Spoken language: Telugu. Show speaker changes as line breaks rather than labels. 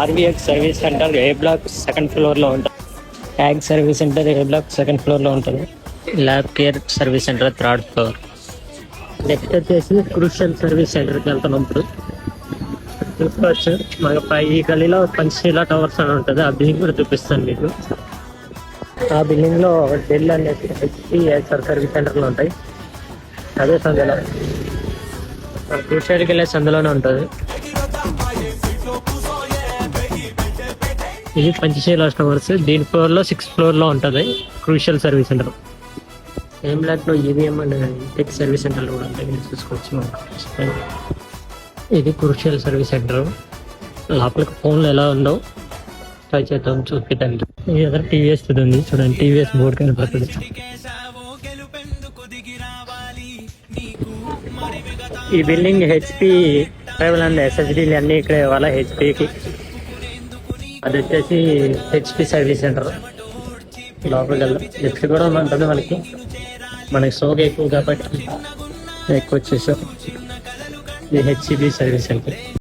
ఆర్వీఎక్స్ సర్వీస్ సెంటర్ ఏ బ్లాక్ సెకండ్ ఫ్లోర్లో ఉంటుంది. ట్యాగ్ సర్వీస్ సెంటర్ ఏ బ్లాక్ సెకండ్ ఫ్లోర్లో ఉంటుంది. Lab care service centre third floor. Next వచ్చేసి క్రూషియల్ సర్వీస్ సెంటర్కి వెళ్తున్నాం. ఇప్పుడు చూసుకోవచ్చు మనకు ఈ గలీలో పంచశీల టవర్స్ అని ఉంటుంది. ఆ బిల్డింగ్ కూడా చూపిస్తాను మీకు. ఆ బిల్డింగ్లో డెల్ అనేసి హెచ్పి సర్వీస్ సెంటర్లు ఉంటాయి. అదే సందులో క్రూషియల్కి వెళ్ళే సందులోనే ఉంటుంది. ఇది పంచశీల టవర్స్. దీని ఫ్లోర్లో 6th ఫ్లోర్లో ఉంటుంది క్రూషియల్ సర్వీస్ సెంటర్. సేమ్ బ్లాక్లో ఈవీఎం అండ్ టెక్ సర్వీస్ సెంటర్లు కూడా ఉంటాయి. మీరు చూసుకోవచ్చు. ఇది క్రూషియల్ సర్వీస్ సెంటర్. లోపలికి ఫోన్లు ఎలా ఉందో ట్రై చేద్దాం చూపించడానికి. ఇది ఎదురు టీవీఎస్ ఉంది చూడండి. టీవీఎస్ బోర్డు కనపడుతుంది. ఈ బిల్డింగ్ హెచ్పి ట్రావెల్ అండ్ ఎస్ఎస్డీలు అన్నీ ఇక్కడే వాళ్ళ హెచ్పికి. అది వచ్చేసి హెచ్పి సర్వీస్ సెంటర్. లోపలికి వెళ్దాం. లిఫ్ట్ కూడా ఉంటుంది మనకి సోగా ఎక్కువ కాబట్టి ఎక్కువ వచ్చేసాం. ఇది హెచ్పి సర్వీస్ సెంటర్.